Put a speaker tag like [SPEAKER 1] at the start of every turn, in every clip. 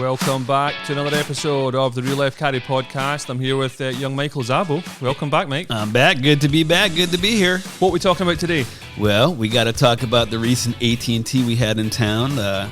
[SPEAKER 1] Welcome back to another episode of the Real Life Caddy podcast. I'm here with young Michael Zabbo. Welcome back, Mike.
[SPEAKER 2] I'm back. Good to be back. Good to be here.
[SPEAKER 1] What are we talking about today?
[SPEAKER 2] Well, we got to talk about the recent AT&T we had in town.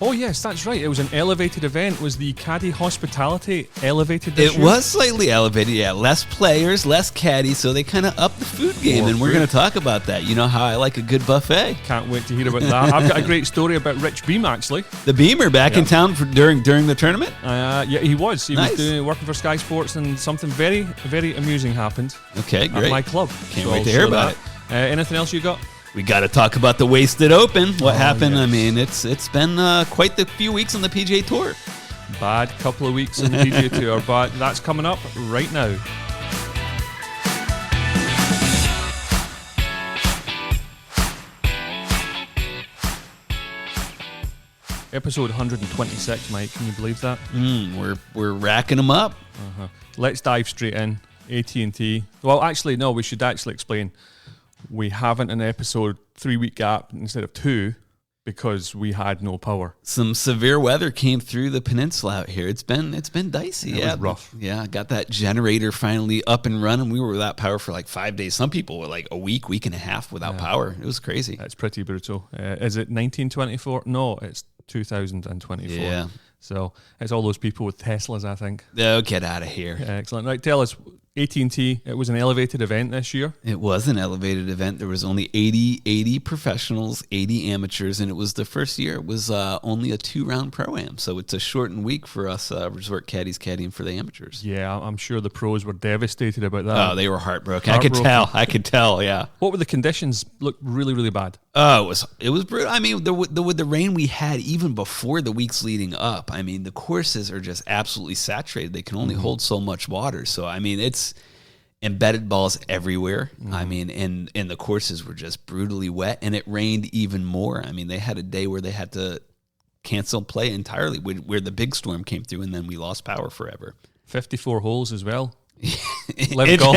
[SPEAKER 1] Oh, yes, that's right. It was an elevated event. Was the Caddy hospitality elevated this year?
[SPEAKER 2] It was slightly elevated, yeah. Less players, less caddies, so they kind of upped the food game, and we're going to talk about that. You know how I like a good buffet.
[SPEAKER 1] Can't wait to hear about that. I've got a great story about Rich Beem, actually.
[SPEAKER 2] The Beamer back in town during the tournament?
[SPEAKER 1] Yeah, he was. He
[SPEAKER 2] Nice.
[SPEAKER 1] was working for Sky Sports, and something very, very amusing happened
[SPEAKER 2] Okay, great.
[SPEAKER 1] at my club.
[SPEAKER 2] Can't
[SPEAKER 1] So
[SPEAKER 2] wait
[SPEAKER 1] I'll
[SPEAKER 2] to hear
[SPEAKER 1] share
[SPEAKER 2] about
[SPEAKER 1] that. Anything else you got?
[SPEAKER 2] We got to talk about the Wasted Open. What happened?
[SPEAKER 1] Yes.
[SPEAKER 2] I mean, it's been quite the few weeks on the PGA Tour.
[SPEAKER 1] Bad couple of weeks in the PGA Tour, but that's coming up right now. Episode 126, Mike. Can you believe that?
[SPEAKER 2] We're racking them up.
[SPEAKER 1] Let's dive straight in. AT&T. Well, actually, no. We should actually explain. We haven't an episode 3-week gap instead of 2 because we had no power.
[SPEAKER 2] Some severe weather came through the peninsula out here. It's been dicey.
[SPEAKER 1] It was rough.
[SPEAKER 2] Yeah, I got that generator finally up and running. We were without power for like 5 days. Some people were like a week and a half without power. It was crazy.
[SPEAKER 1] That's pretty brutal. Is it 1924? No, it's 2024.
[SPEAKER 2] Yeah.
[SPEAKER 1] So it's all those people with Teslas, I think.
[SPEAKER 2] Oh, get out of here.
[SPEAKER 1] Excellent. Right, tell us, AT&T, it was an elevated event this year.
[SPEAKER 2] It was an elevated event. There was only 80 professionals, 80 amateurs, and it was the first year. It was only a 2-round pro-am, so it's a shortened week for us resort caddies caddying for the amateurs.
[SPEAKER 1] Yeah, I'm sure the pros were devastated about that.
[SPEAKER 2] Oh, they were heartbroken. I could tell, yeah.
[SPEAKER 1] What were the conditions? Looked really, really bad.
[SPEAKER 2] Oh, it was brutal. I mean, with the rain we had even before the weeks leading up, I mean, the courses are just absolutely saturated. They can only hold so much water. So, I mean, it's embedded balls everywhere. I mean, and the courses were just brutally wet, and it rained even more. I mean, they had a day where they had to cancel play entirely, where the big storm came through, and then we lost power forever.
[SPEAKER 1] 54 holes as well. Live golf.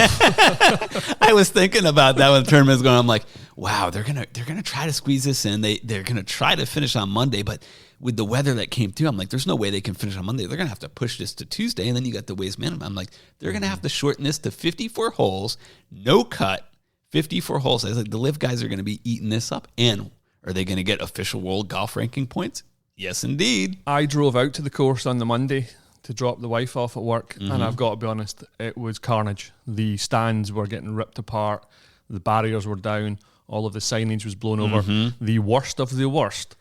[SPEAKER 2] I was thinking about that when the tournament was going. I'm like, wow, they're gonna try to squeeze this in. They're gonna try to finish on Monday, but with the weather that came through, I'm like, there's no way they can finish on Monday. They're gonna have to push this to Tuesday, and then you got the waste minimum. I'm like, they're gonna have to shorten this to 54 holes, no cut, 54 holes. I was like, the Live guys are gonna be eating this up, and are they gonna get official world golf ranking points? Yes, indeed.
[SPEAKER 1] I drove out to the course on the Monday to drop the wife off at work, and I've got to be honest, it was carnage. The stands were getting ripped apart, the barriers were down, all of the signage was blown over. The worst of the worst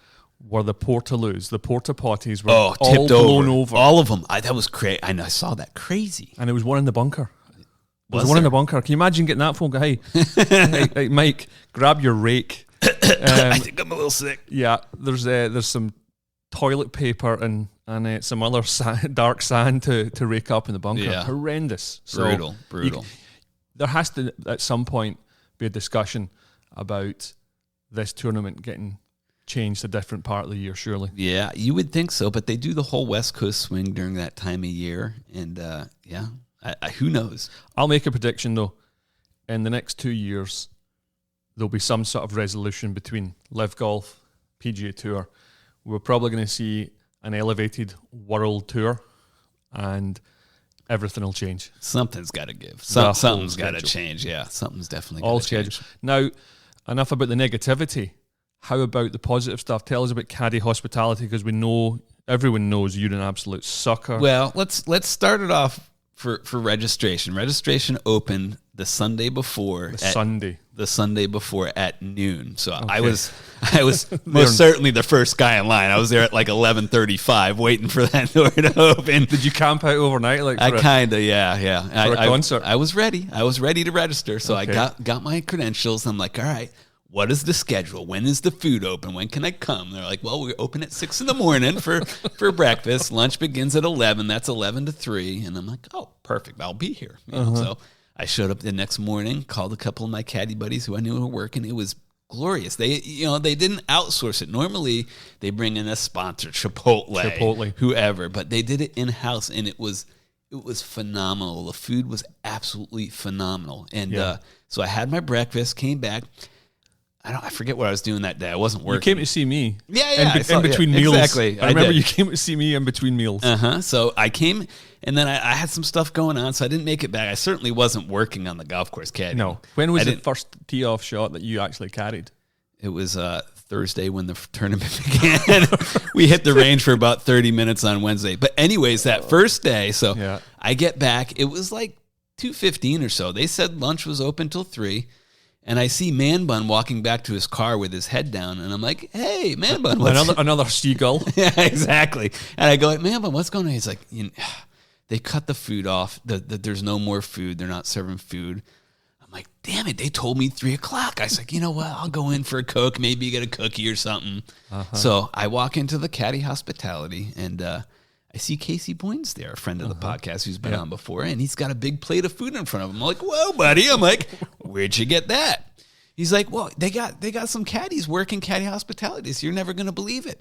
[SPEAKER 1] were the portaloos. The porta potties were all
[SPEAKER 2] tipped
[SPEAKER 1] blown over.
[SPEAKER 2] All of them. That was crazy. I know. I saw that. Crazy.
[SPEAKER 1] And it was one in the bunker. There was
[SPEAKER 2] Was
[SPEAKER 1] one in
[SPEAKER 2] there?
[SPEAKER 1] the bunker. Can you imagine getting that phone call? Hey, Mike, grab your rake.
[SPEAKER 2] I think I'm a little sick.
[SPEAKER 1] Yeah, there's some toilet paper and some other dark sand to rake up in the bunker.
[SPEAKER 2] Yeah.
[SPEAKER 1] Horrendous.
[SPEAKER 2] Brutal.
[SPEAKER 1] There has to, at some point, be a discussion about this tournament getting changed to a different part of the year, surely.
[SPEAKER 2] Yeah, you would think so, but they do the whole West Coast swing during that time of year, and who knows?
[SPEAKER 1] I'll make a prediction, though. In the next 2 years, there'll be some sort of resolution between Live Golf, PGA Tour. We're probably going to see an elevated world tour, and everything will change.
[SPEAKER 2] Something's got to give.
[SPEAKER 1] The
[SPEAKER 2] Something's
[SPEAKER 1] whole
[SPEAKER 2] got to
[SPEAKER 1] schedule.
[SPEAKER 2] change. Yeah, something's definitely
[SPEAKER 1] All
[SPEAKER 2] got to change.
[SPEAKER 1] scheduled. Now, enough about the negativity. How about the positive stuff? Tell us about Caddy hospitality, because everyone knows you're an absolute sucker.
[SPEAKER 2] Well, let's start it off for registration. Registration opened the Sunday before. The Sunday before at noon. So I was most certainly the first guy in line. I was there at like 11:35 waiting for that door to open.
[SPEAKER 1] Did you camp out overnight?
[SPEAKER 2] Yeah.
[SPEAKER 1] For a concert?
[SPEAKER 2] I was ready. I was ready to register. So
[SPEAKER 1] Okay.
[SPEAKER 2] I got my credentials. I'm like, all right, what is the schedule? When is the food open? When can I come? They're like, well, we're open at 6 a.m. for breakfast. Lunch begins at 11. That's 11 to 3. And I'm like, oh, perfect. I'll be here. You know, so I showed up the next morning, called a couple of my caddy buddies who I knew were working. It was glorious. They didn't outsource it. Normally they bring in a sponsor, Chipotle, whoever, but they did it in-house, and it was phenomenal. The food was absolutely phenomenal. And so I had my breakfast, came back. I forget what I was doing that day. I wasn't working.
[SPEAKER 1] You came to see me.
[SPEAKER 2] Yeah.
[SPEAKER 1] In between meals.
[SPEAKER 2] Exactly.
[SPEAKER 1] I remember you came to see me in between meals.
[SPEAKER 2] So I came, and then I had some stuff going on, so I didn't make it back. I certainly wasn't working on the golf course caddy.
[SPEAKER 1] No. When was the first tee-off shot that you actually carried?
[SPEAKER 2] It was Thursday when the tournament began. We hit the range for about 30 minutes on Wednesday. But anyways, that first day, I get back. It was like 2:15 or so. They said lunch was open till 3. And I see Man Bun walking back to his car with his head down, and I'm like, "Hey, Man Bun,
[SPEAKER 1] another seagull."
[SPEAKER 2] Yeah, exactly. And I go, "Man Bun, what's going on?" He's like, "They cut the food off. There's no more food. They're not serving food." I'm like, "Damn it! They told me 3 o'clock." I was like, "You know what? I'll go in for a Coke, maybe get a cookie or something." So I walk into the Caddy Hospitality, and I see Casey Boynes there, a friend of the podcast who's been on before, and he's got a big plate of food in front of him. I'm like, "Whoa, buddy." I'm like, "Where'd you get that?" He's like, "Well, they got some caddies working Caddy Hospitality, so you're never going to believe it."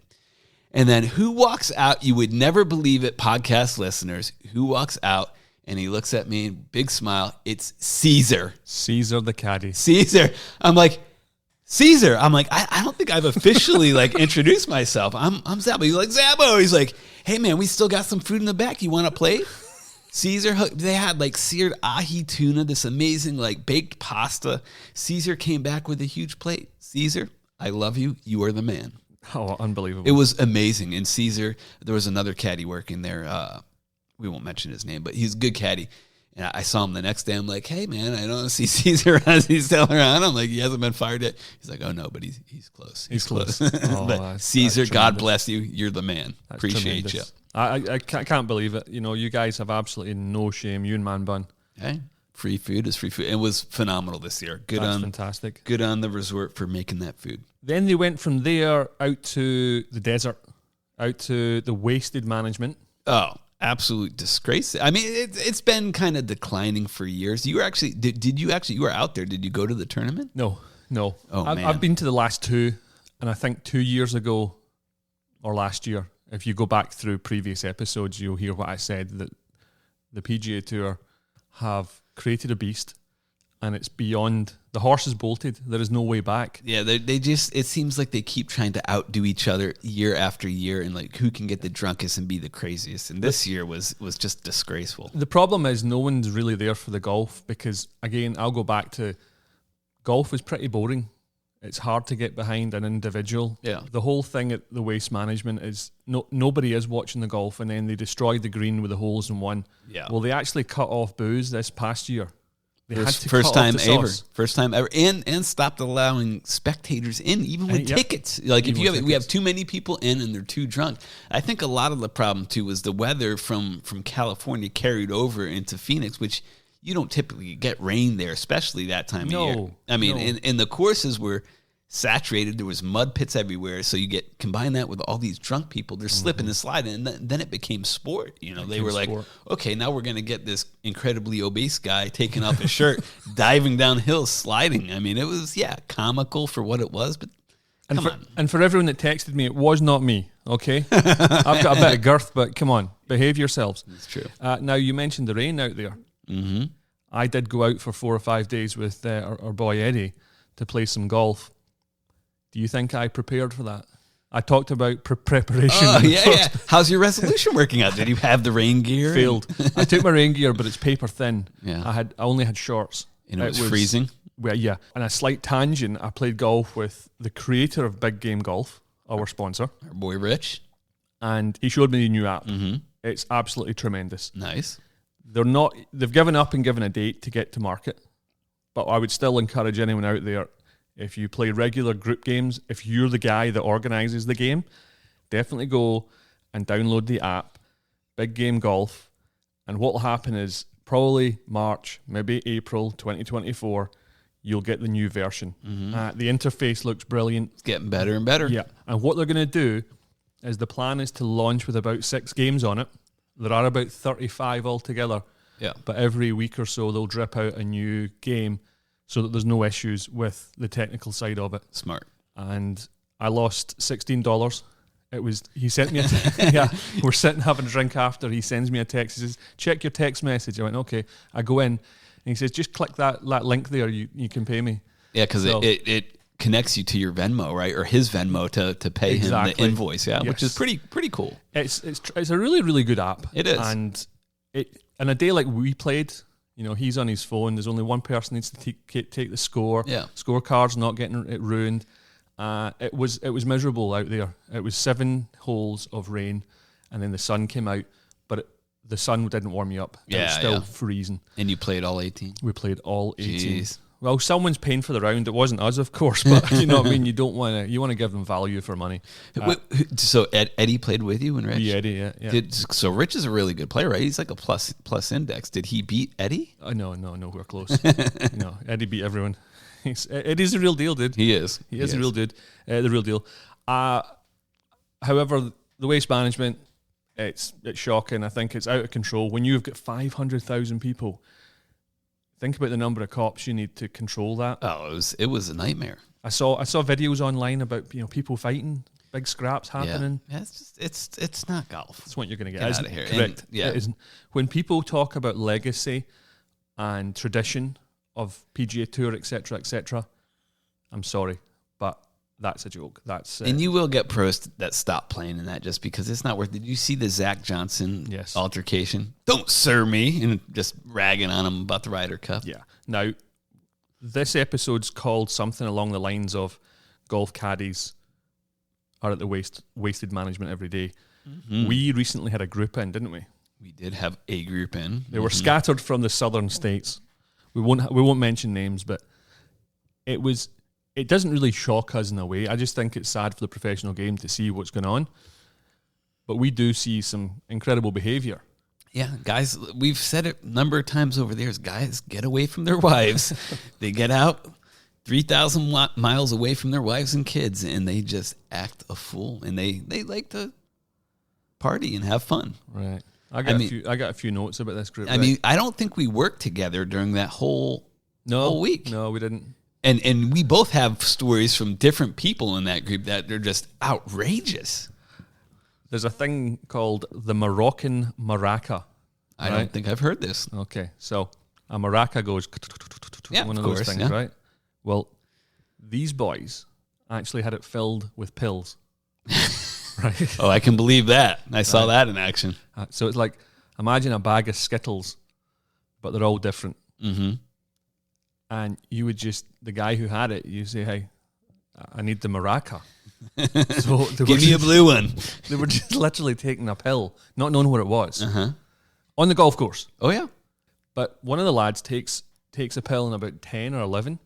[SPEAKER 2] And then who walks out? You would never believe it, podcast listeners. Who walks out, and he looks at me, big smile. It's Caesar.
[SPEAKER 1] Caesar the caddy.
[SPEAKER 2] Caesar. I'm like, Caesar. I'm like, I don't think I've officially introduced myself. I'm Zabbo. He's like, Zabbo. He's like, "Hey man, we still got some food in the back. You want a plate?" Caesar, they had seared ahi tuna, this amazing baked pasta. Caesar came back with a huge plate. Caesar, I love you. You are the man.
[SPEAKER 1] Oh, unbelievable.
[SPEAKER 2] It was amazing. And Caesar, there was another caddy working there. We won't mention his name, but he's a good caddy. And I saw him the next day. I'm like, "Hey, man, I don't see Caesar as he's still around." I'm like, "He hasn't been fired yet." He's like, "Oh, no, but he's close.
[SPEAKER 1] He's close."
[SPEAKER 2] But Caesar, God bless you. You're the man.
[SPEAKER 1] That's
[SPEAKER 2] Appreciate
[SPEAKER 1] tremendous.
[SPEAKER 2] you.
[SPEAKER 1] I can't believe it. You guys have absolutely no shame. You and Man Bun.
[SPEAKER 2] Hey, free food is free food. It was phenomenal this year.
[SPEAKER 1] That's fantastic.
[SPEAKER 2] Good on the resort for making that food.
[SPEAKER 1] Then they went from there out to the desert, out to the wasted management.
[SPEAKER 2] Oh, absolute disgrace. I mean, it's been kind of declining for years. You were actually, you were out there. Did you go to the tournament?
[SPEAKER 1] No.
[SPEAKER 2] Oh, man.
[SPEAKER 1] I've been to the last two, and I think 2 years ago or last year, if you go back through previous episodes, you'll hear what I said, that the PGA Tour have created a beast, and it's beyond. The horse is bolted. There is no way back.
[SPEAKER 2] Yeah, they just, it seems like they keep trying to outdo each other year after year, and who can get the drunkest and be the craziest. And this year was just disgraceful.
[SPEAKER 1] The problem is no one's really there for the golf, because again, I'll go back to golf is pretty boring. It's hard to get behind an individual.
[SPEAKER 2] Yeah.
[SPEAKER 1] The whole thing at the waste management is nobody is watching the golf, and then they destroyed the green with the holes in one.
[SPEAKER 2] Yeah.
[SPEAKER 1] Well, they actually cut off booze this past year. They had to
[SPEAKER 2] First
[SPEAKER 1] cut
[SPEAKER 2] time
[SPEAKER 1] off the
[SPEAKER 2] ever.
[SPEAKER 1] sauce.
[SPEAKER 2] First time ever. And stopped allowing spectators in, even with tickets. If we have too many people in and they're too drunk. I think a lot of the problem too was the weather from California carried over into Phoenix, which you don't typically get rain there, especially that time of year. I mean, and the courses were saturated. There was mud pits everywhere. So you combine that with all these drunk people. They're slipping and sliding, and then it became sport. They were like, okay, now we're going to get this incredibly obese guy taking off his shirt, diving down hills, sliding. I mean, it was, comical for what it was, but come on.
[SPEAKER 1] And for everyone that texted me, it was not me, okay? I've got a bit of girth, but come on, behave yourselves.
[SPEAKER 2] It's true.
[SPEAKER 1] Now, you mentioned the rain out there.
[SPEAKER 2] Mm-hmm.
[SPEAKER 1] I did go out for 4 or 5 days with our boy Eddie to play some golf. Do you think I prepared for that? I talked about preparation.
[SPEAKER 2] Oh, yeah. How's your resolution working out? Did you have the rain gear?
[SPEAKER 1] Failed. I took my rain gear, but it's paper thin.
[SPEAKER 2] Yeah.
[SPEAKER 1] I only had shorts.
[SPEAKER 2] And it was freezing?
[SPEAKER 1] Well, yeah. And a slight tangent, I played golf with the creator of Big Game Golf, our sponsor.
[SPEAKER 2] Our boy Rich.
[SPEAKER 1] And he showed me the new app.
[SPEAKER 2] Mm-hmm.
[SPEAKER 1] It's absolutely tremendous.
[SPEAKER 2] Nice.
[SPEAKER 1] They've given up and given a date to get to market. But I would still encourage anyone out there, if you play regular group games, if you're the guy that organizes the game, definitely go and download the app, Big Game Golf. And what will happen is probably March, maybe April 2024, you'll get the new version. Mm-hmm. The interface looks brilliant.
[SPEAKER 2] It's getting better and better.
[SPEAKER 1] Yeah. And what they're going to do is the plan is to launch with about 6 games on it. There are about 35 altogether.
[SPEAKER 2] Yeah.
[SPEAKER 1] But every week or so, they'll drip out a new game, so that there's no issues with the technical side of it.
[SPEAKER 2] Smart.
[SPEAKER 1] And I lost $16. He sent me we're sitting having a drink after. He sends me a text. He says, check your text message. I went, okay. I go in, and he says, just click that link there. You can pay me.
[SPEAKER 2] Yeah, because it connects you to your Venmo, right, or his Venmo to pay him the invoice, which is pretty cool.
[SPEAKER 1] It's a really, really good app.
[SPEAKER 2] It is,
[SPEAKER 1] and on a day like we played, he's on his phone. There's only one person needs to take the score. Yeah, scorecard's not getting it ruined. It was miserable out there. It was 7 holes of rain, and then the sun came out, but the sun didn't warm you up. It was still freezing.
[SPEAKER 2] And you played all 18? We
[SPEAKER 1] played all 18. Jeez. Well, someone's paying for the round. It wasn't us, of course, but you know what I mean? You want to give them value for money.
[SPEAKER 2] So Eddie played with you and Rich?
[SPEAKER 1] Yeah, Eddie, yeah.
[SPEAKER 2] So Rich is a really good player, right? He's like a plus index. Did he beat Eddie?
[SPEAKER 1] No, we're close. No, Eddie beat everyone. Eddie's the real deal, dude.
[SPEAKER 2] He is.
[SPEAKER 1] He is the real dude. The real deal. However, the waste management, it's shocking. I think it's out of control. When you've got 500,000 people, think about the number of cops you need to control that.
[SPEAKER 2] Oh, it was a nightmare.
[SPEAKER 1] I saw videos online about people fighting, big scraps happening.
[SPEAKER 2] Yeah, it's not golf.
[SPEAKER 1] That's what you're going to get
[SPEAKER 2] out of here.
[SPEAKER 1] Correct. It isn't. When people talk about legacy and tradition of PGA Tour, etc., I'm sorry, but that's a joke.
[SPEAKER 2] And you will get pros that stop playing in that just because it's not worth it. Did you see the Zach Johnson altercation? Don't sir me, and just ragging on him about the Ryder Cup.
[SPEAKER 1] Yeah. Now, this episode's called something along the lines of golf caddies are at the wasted management every day. Mm-hmm. We recently had a group in, didn't we?
[SPEAKER 2] We did have a group in.
[SPEAKER 1] They were scattered from the southern states. We won't mention names, but it doesn't really shock us in a way. I just think it's sad for the professional game to see what's going on. But we do see some incredible behavior.
[SPEAKER 2] Yeah, guys, we've said it a number of times over the years. Guys, get away from their wives. They get out 3,000 miles away from their wives and kids, and they just act a fool. And they like to party and have fun.
[SPEAKER 1] Right. I got a few notes about this group.
[SPEAKER 2] I mean, I don't think we worked together during that whole week.
[SPEAKER 1] No, we didn't.
[SPEAKER 2] And we both have stories from different people in that group that are just outrageous.
[SPEAKER 1] There's a thing called the Moroccan maraca.
[SPEAKER 2] I don't think I've heard this.
[SPEAKER 1] Okay, so a maraca goes one of those things, right? Well, these boys actually had it filled with pills. Right?
[SPEAKER 2] Oh, I can believe that. I saw that in action.
[SPEAKER 1] So it's like, imagine a bag of Skittles, but they're all different.
[SPEAKER 2] Mm-hmm.
[SPEAKER 1] And you would the guy who had it, you say, hey, I need the maraca.
[SPEAKER 2] So give me a blue one.
[SPEAKER 1] They were just literally taking a pill, not knowing what it was, on the golf course.
[SPEAKER 2] Oh, yeah.
[SPEAKER 1] But one of the lads takes a pill in about 10 or 11,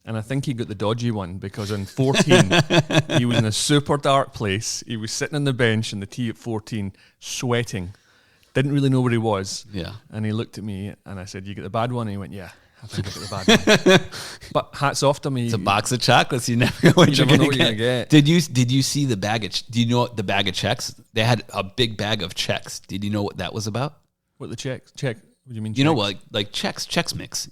[SPEAKER 1] and I think he got the dodgy one because on 14, he was in a super dark place. He was sitting on the bench in the tee at 14, sweating, didn't really know where he was.
[SPEAKER 2] Yeah.
[SPEAKER 1] And he looked at me, and I said, you get the bad one? And he went, yeah. I think I got the bad one. But hats off to me.
[SPEAKER 2] It's a box of chocolates. You never know what you're going to get. Did you see the bag of? Do you know what the bag of checks? They had a big bag of checks. Did you know what that was about?
[SPEAKER 1] What the check? What do you mean?
[SPEAKER 2] You know what? Like Chex Mix.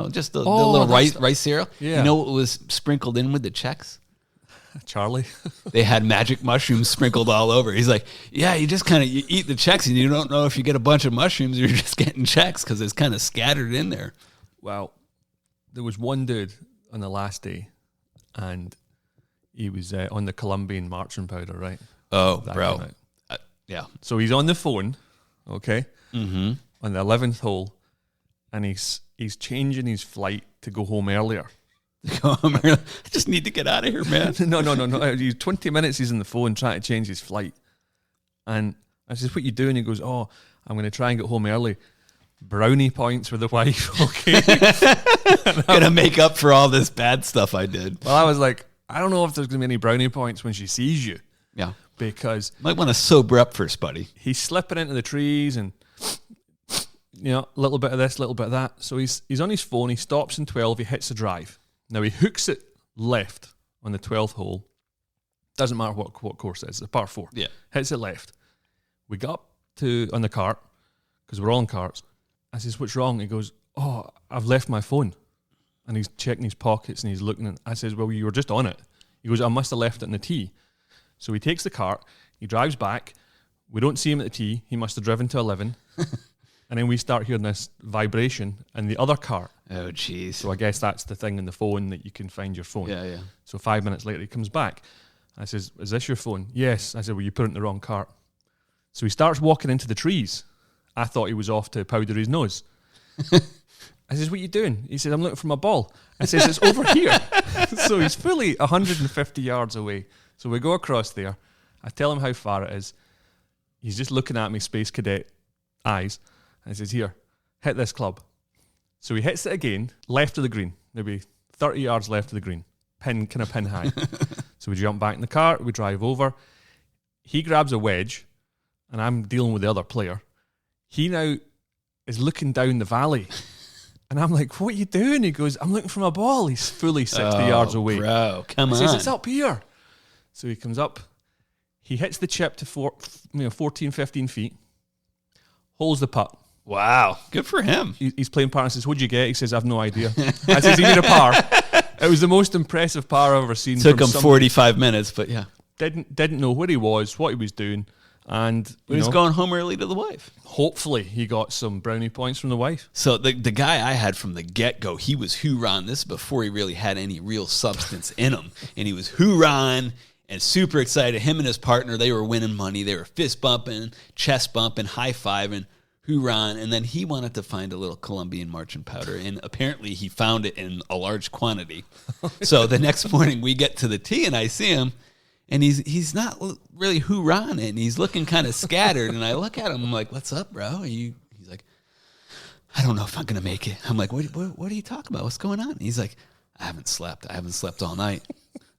[SPEAKER 2] Just the little rice cereal.
[SPEAKER 1] Yeah.
[SPEAKER 2] You know what was sprinkled in with the checks?
[SPEAKER 1] Charlie.
[SPEAKER 2] They had magic mushrooms sprinkled all over. He's like, yeah, you just kind of you eat the checks and you don't know if you get a bunch of mushrooms or you're just getting checks because it's kind of scattered in there.
[SPEAKER 1] Well, there was one dude on the last day, and he was on the Colombian marching powder, right?
[SPEAKER 2] Oh, bro. Yeah.
[SPEAKER 1] So he's on the phone, okay,
[SPEAKER 2] on
[SPEAKER 1] the 11th hole, and he's changing his flight to go home earlier.
[SPEAKER 2] I just need to get out of here, man.
[SPEAKER 1] No. He's 20 minutes he's on the phone trying to change his flight. And I said, what you doing? He goes, oh, I'm going to try and get home early. Brownie points for the wife, okay?
[SPEAKER 2] Gonna make up for all this bad stuff I did.
[SPEAKER 1] Well, I was like, I don't know if there's gonna be any brownie points when she sees you.
[SPEAKER 2] Yeah.
[SPEAKER 1] Because
[SPEAKER 2] might want to sober up first, buddy.
[SPEAKER 1] He's slipping into the trees and a little bit of this, a little bit of that. So he's on his phone, he stops in 12, he hits the drive. Now he hooks it left on the 12th hole. Doesn't matter what course it is, it's a par 4.
[SPEAKER 2] Yeah.
[SPEAKER 1] Hits it left. We got up on the cart, because we're all in carts. I says, what's wrong? He goes, oh, I've left my phone. And he's checking his pockets and he's looking at it. I says, well, you were just on it. He goes, I must have left it in the tee. So he takes the cart, he drives back. We don't see him at the tee. He must have driven to 11. And then we start hearing this vibration in the other cart.
[SPEAKER 2] Oh, jeez.
[SPEAKER 1] So I guess that's the thing in the phone that you can find your phone.
[SPEAKER 2] Yeah.
[SPEAKER 1] So 5 minutes later, he comes back. I says, is this your phone? Yes. I said, well, you put it in the wrong cart. So he starts walking into the trees. I thought he was off to powder his nose. I says, what are you doing? He said, I'm looking for my ball. I says, it's over here. So he's fully 150 yards away. So we go across there. I tell him how far it is. He's just looking at me, Space Cadet eyes. I says, here, hit this club. So he hits it again, left of the green, maybe 30 yards left of the green, pin high. So we jump back in the car, we drive over. He grabs a wedge, and I'm dealing with the other player. He now is looking down the valley. And I'm like, what are you doing? He goes, I'm looking for my ball. He's fully 60 yards away.
[SPEAKER 2] Bro, come on.
[SPEAKER 1] He says, it's up here. So he comes up. He hits the chip to 14, 15 feet. Holds the putt.
[SPEAKER 2] Wow. Good for him.
[SPEAKER 1] He's playing par and says, what'd you get? He says, I've no idea. I says, he made a par. It was the most impressive par I've ever seen.
[SPEAKER 2] Took him 45 minutes, but yeah.
[SPEAKER 1] Didn't know where he was, what he was doing. And
[SPEAKER 2] he was going home early to the wife.
[SPEAKER 1] Hopefully he got some brownie points from the wife.
[SPEAKER 2] So the guy I had from the get-go, he was hoorahing. This is before he really had any real substance in him. And he was hoorahing and super excited. Him and his partner, they were winning money. They were fist bumping, chest bumping, high-fiving, hoorahing. And then he wanted to find a little Colombian marching powder. And apparently he found it in a large quantity. So the next morning we get to the tee and I see him. And he's not really hoorahing it, and he's looking kind of scattered. And I look at him, I'm like, what's up, bro? He's like, I don't know if I'm going to make it. I'm like, what are you talking about? What's going on? And he's like, I haven't slept all night.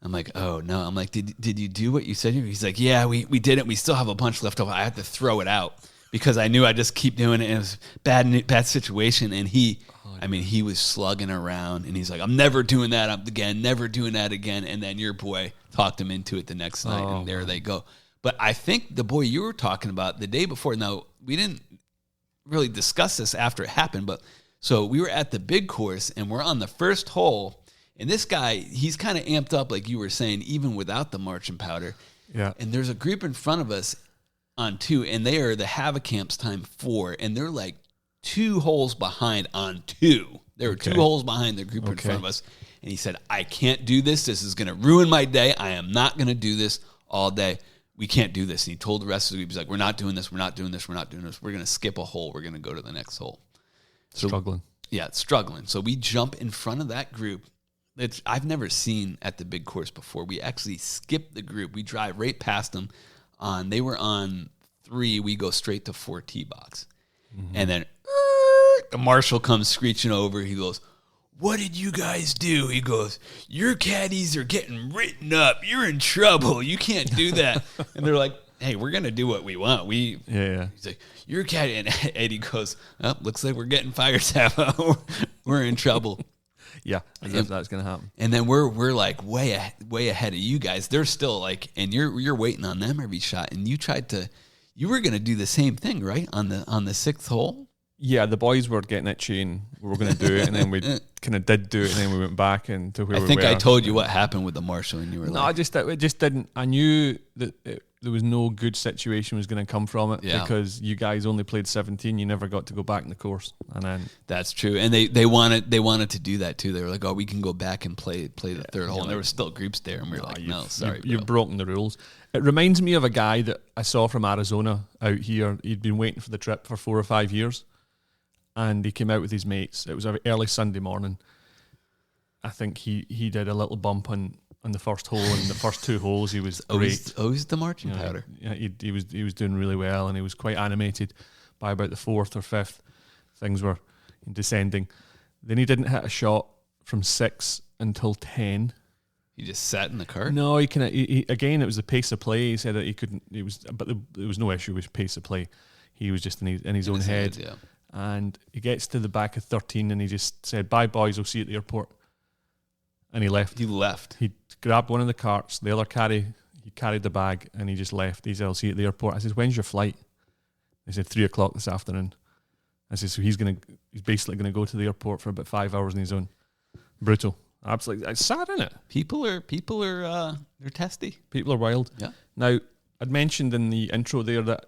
[SPEAKER 2] I'm like, oh, no. I'm like, did you do what you said? He's like, yeah, we did it. We still have a bunch left over. I had to throw it out because I knew I'd just keep doing it. And it was a bad situation. And he was slugging around, and he's like, I'm never doing that again, never doing that again. And then your boy talked him into it the next night, and there they go. But I think the boy you were talking about the day before, now, we didn't really discuss this after it happened, but so we were at the big course, and we're on the first hole, and this guy, he's kind of amped up, like you were saying, even without the marching powder.
[SPEAKER 1] Yeah.
[SPEAKER 2] And there's a group in front of us on 2, and they are the Havocamp's time 4, and they're like 2 holes behind on 2. There were 2 holes behind the group in front of us. And he said, I can't do this. This is going to ruin my day. I am not going to do this all day. We can't do this. And he told the rest of the group, he's like, we're not doing this. We're not doing this. We're not doing this. We're going to skip a hole. We're going to go to the next hole. So,
[SPEAKER 1] struggling.
[SPEAKER 2] Yeah, struggling. So we jump in front of that group that I've never seen at the big course before. We actually skip the group. We drive right past them. They were on 3. We go straight to 4 tee box. Mm-hmm. And then the marshal comes screeching over. He goes, what did you guys do? He goes, your caddies are getting written up. You're in trouble. You can't do that. And they're like, hey, we're going to do what we want. He's like, you're caddy. And Eddie goes, oh, looks like we're getting fired, Zabbo. We're in trouble.
[SPEAKER 1] Yeah, as if that's going to happen.
[SPEAKER 2] And then we're like way ahead of you guys. They're still like, and you're waiting on them every shot. And you were going to do the same thing, right? On the 6th hole?
[SPEAKER 1] Yeah, the boys were getting itchy and we were going to do it, and then we kind of did do it, and then we went back into where we were.
[SPEAKER 2] I think I told you what happened with the marshal, and you were like...
[SPEAKER 1] No, it just didn't. I knew that there was no good situation was going to come from it because you guys only played 17. You never got to go back in the course. And then
[SPEAKER 2] that's true. And they wanted to do that too. They were like, oh, we can go back and play the 3rd hole. And there were still groups there, and we were like, no, sorry,
[SPEAKER 1] you've broken the rules. It reminds me of a guy that I saw from Arizona out here. He'd been waiting for the trip for 4 or 5 years. And he came out with his mates. It was an early Sunday morning. I think he did a little bump on the first hole, and the first 2 holes he was great.
[SPEAKER 2] Always the marching powder.
[SPEAKER 1] Yeah, he was doing really well, and he was quite animated. By about the 4th or 5th, things were descending. Then he didn't hit a shot from 6 until 10.
[SPEAKER 2] He just sat in the cart?
[SPEAKER 1] No, again, it was the pace of play. He said that he couldn't. But there was no issue with pace of play. He was just in his own head.
[SPEAKER 2] Yeah.
[SPEAKER 1] And he gets to the back of 13 and he just said, bye boys, I'll see you at the airport. And he left. He grabbed one of the carts, the other caddy, he carried the bag and he just left. He said, I'll see you at the airport. I said, when's your flight? They said 3 o'clock this afternoon. I said, so he's basically gonna go to the airport for about 5 hours on his own. Brutal. Absolutely. It's sad, isn't it?
[SPEAKER 2] People are they're testy.
[SPEAKER 1] People are wild.
[SPEAKER 2] Yeah.
[SPEAKER 1] Now, I'd mentioned in the intro there that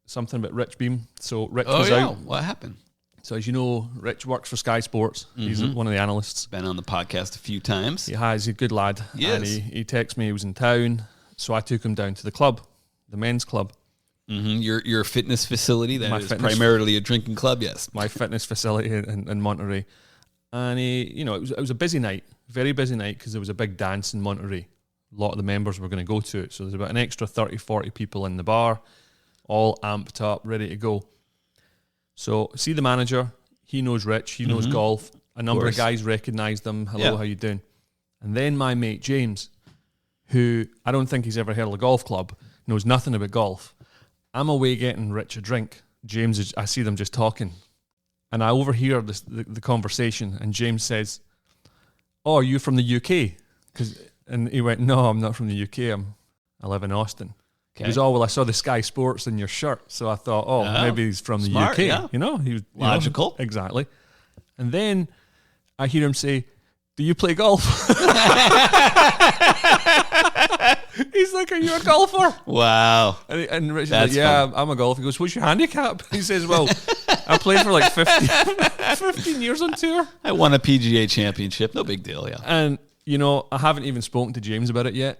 [SPEAKER 1] something about Rich Beem. So Rich was out.
[SPEAKER 2] What happened?
[SPEAKER 1] So as you know, Rich works for Sky Sports. He's one of the analysts.
[SPEAKER 2] Been on the podcast a few times.
[SPEAKER 1] He has. He's a good lad. And he texted me he was in town. So I took him down to the club, the men's club.
[SPEAKER 2] Your fitness facility that is primarily a drinking club, yes.
[SPEAKER 1] My fitness facility in Monterey. And it was a busy night, very busy night, because there was a big dance in Monterey. A lot of the members were going to go to it. So there's about an extra 30, 40 people in the bar, all amped up, ready to go. So see the manager, he knows Rich, he knows golf. A number of guys recognised him. Hello, how you doing? And then my mate James, who I don't think he's ever heard of a golf club, knows nothing about golf. I'm away getting Rich a drink. James, I see them just talking. And I overhear the conversation, and James says, "Oh, are you from the UK?" And he went, "No, I'm not from the UK. I live in Austin." Okay. He goes, "Oh, well, I saw the Sky Sports in your shirt, so I thought, maybe he's from the UK." Yeah. He was
[SPEAKER 2] logical.
[SPEAKER 1] Exactly. And then I hear him say, "Do you play golf?" He's like, "Are you a golfer?"
[SPEAKER 2] Wow.
[SPEAKER 1] And Richard's like, "Yeah, I'm a golfer." He goes, "What's your handicap?" He says, "Well, I played for like 15 years on tour.
[SPEAKER 2] I won a PGA championship. No big deal, yeah."
[SPEAKER 1] And, I haven't even spoken to James about it yet.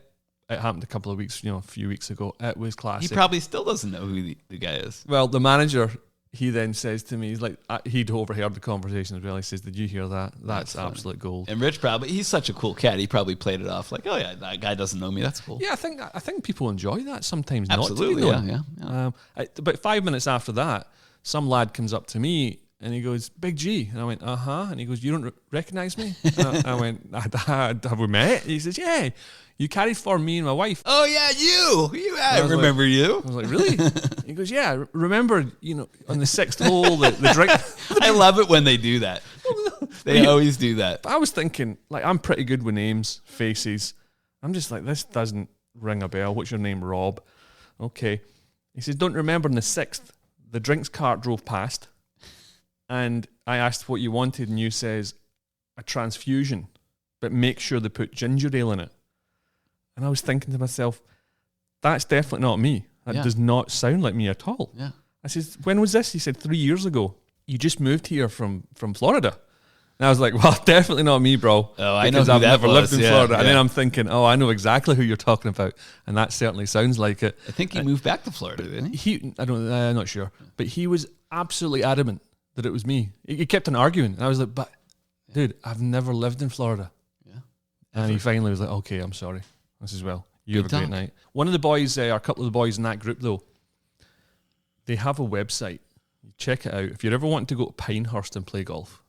[SPEAKER 1] It happened a few weeks ago. It was classic.
[SPEAKER 2] He probably still doesn't know who the guy is.
[SPEAKER 1] Well, the manager, he then says to me, he's like, he'd overheard the conversation as well. He says, "Did you hear that? That's absolute gold."
[SPEAKER 2] And Rich he's such a cool cat. He probably played it off like, "Oh yeah, that guy doesn't know me. That's cool."
[SPEAKER 1] Yeah, I think people enjoy that sometimes.
[SPEAKER 2] Absolutely,
[SPEAKER 1] not to be known. Yeah. About 5 minutes after that, some lad comes up to me and he goes, "Big G," and I went, "Uh-huh," and he goes, "You don't recognise me?" I went, "Have we met?" He says, "Yeah. You caddied for me and my wife."
[SPEAKER 2] "Oh yeah, you. I remember you."
[SPEAKER 1] I was like, "Really?" He goes, "Yeah. Remember, on the 6th hole, the drink."
[SPEAKER 2] I love it when they do that. They always do that.
[SPEAKER 1] But I was thinking, like, I'm pretty good with names, faces. I'm just like, this doesn't ring a bell. What's your name, Rob? Okay. He says, "Don't remember on the 6th, the drinks cart drove past, and I asked what you wanted, and you says a transfusion, but make sure they put ginger ale in it." And I was thinking to myself, that's definitely not me. That does not sound like me at all.
[SPEAKER 2] Yeah.
[SPEAKER 1] I said, "When was this?" He said, 3 years ago. You just moved here from Florida. And I was like, "Well, definitely not me, bro."
[SPEAKER 2] Oh, I know who
[SPEAKER 1] I've
[SPEAKER 2] that
[SPEAKER 1] never
[SPEAKER 2] was.
[SPEAKER 1] lived in Florida. And then I'm thinking, I know exactly who you're talking about. And that certainly sounds like it.
[SPEAKER 2] I think he moved back to Florida, didn't he?
[SPEAKER 1] I'm not sure. But he was absolutely adamant that it was me. He kept on arguing. And I was like, "But, dude, I've never lived in Florida."
[SPEAKER 2] Yeah.
[SPEAKER 1] And he finally was like, "Okay, I'm sorry." I says, "Well, you have a great night." One of the boys, or a couple of the boys in that group, though, they have a website. Check it out. If you're ever wanting to go to Pinehurst and play golf,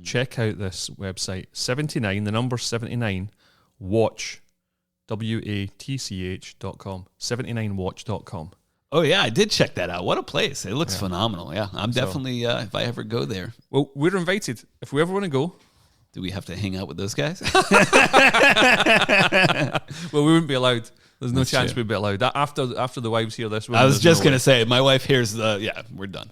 [SPEAKER 1] check out this website. 79, the number 79, watch, WATCH.com, 79watch.com.
[SPEAKER 2] Oh, yeah, I did check that out. What a place. It looks phenomenal. Yeah, I'm definitely, if I ever go there.
[SPEAKER 1] Well, we're invited. If we ever want to go.
[SPEAKER 2] Do we have to hang out with those guys?
[SPEAKER 1] Well, we wouldn't be allowed. There's no chance we'd be allowed. After the wives hear this,
[SPEAKER 2] I was just going to say, my wife hears we're done.